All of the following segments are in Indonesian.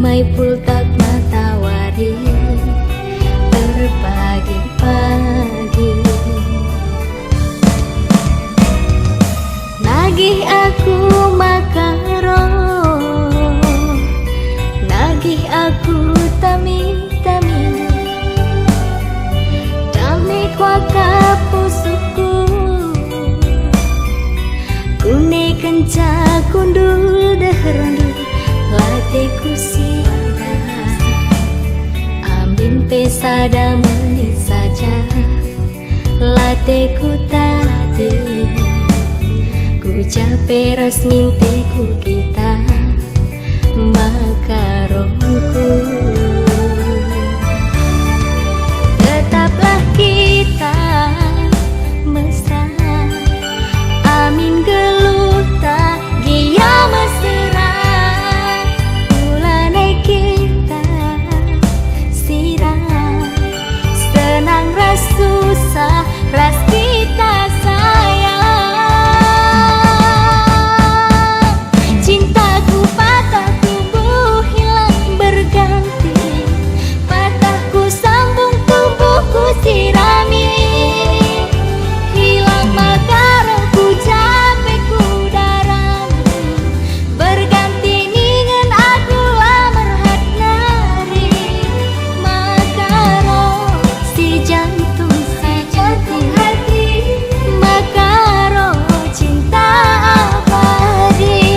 Mai pultak matawari terpagi-pagi, nagih aku makaro, nagih aku tami-tami, damai kuaka pusuku, kune kenca kundul dahrondu lateku sira, amin pesada menit saja lateku tadi, ku cape resmi teku kita makarongku. Tetaplah kita mesra, amin geluh tak gia mesra, bulanai kita sirah, senang ras susah ras kita sayang. Cintaku patah tubuh hilang berganti, patahku sambung tubuhku sirami, hilang makarongku capekku darami, berganti ningen aku lamar nari, makarong si jantung hati, makarong cinta abadi.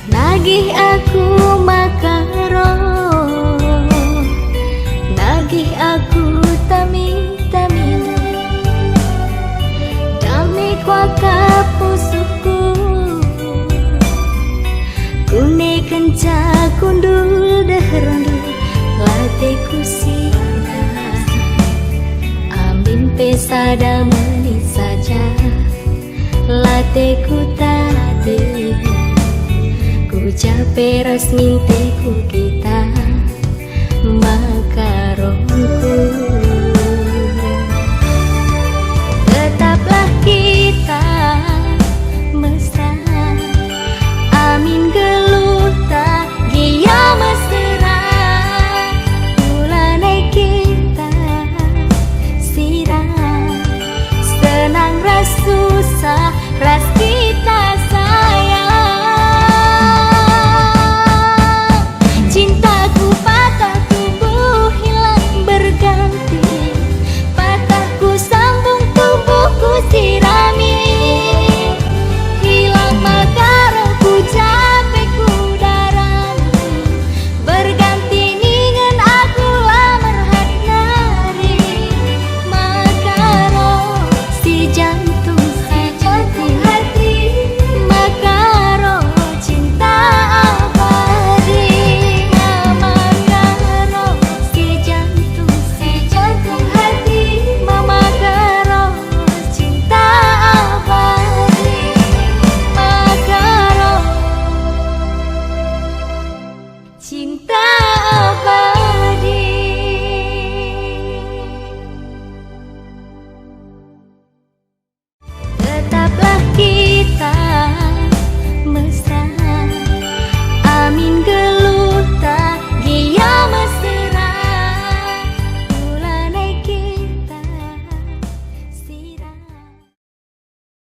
Nagih aku makaro, nagih aku tami-tami, damai kuaka pusuku, kune kenca kundul dahrondu lateku sira, amin pesada menit saja lateku tadi, ku cape resmi teku kita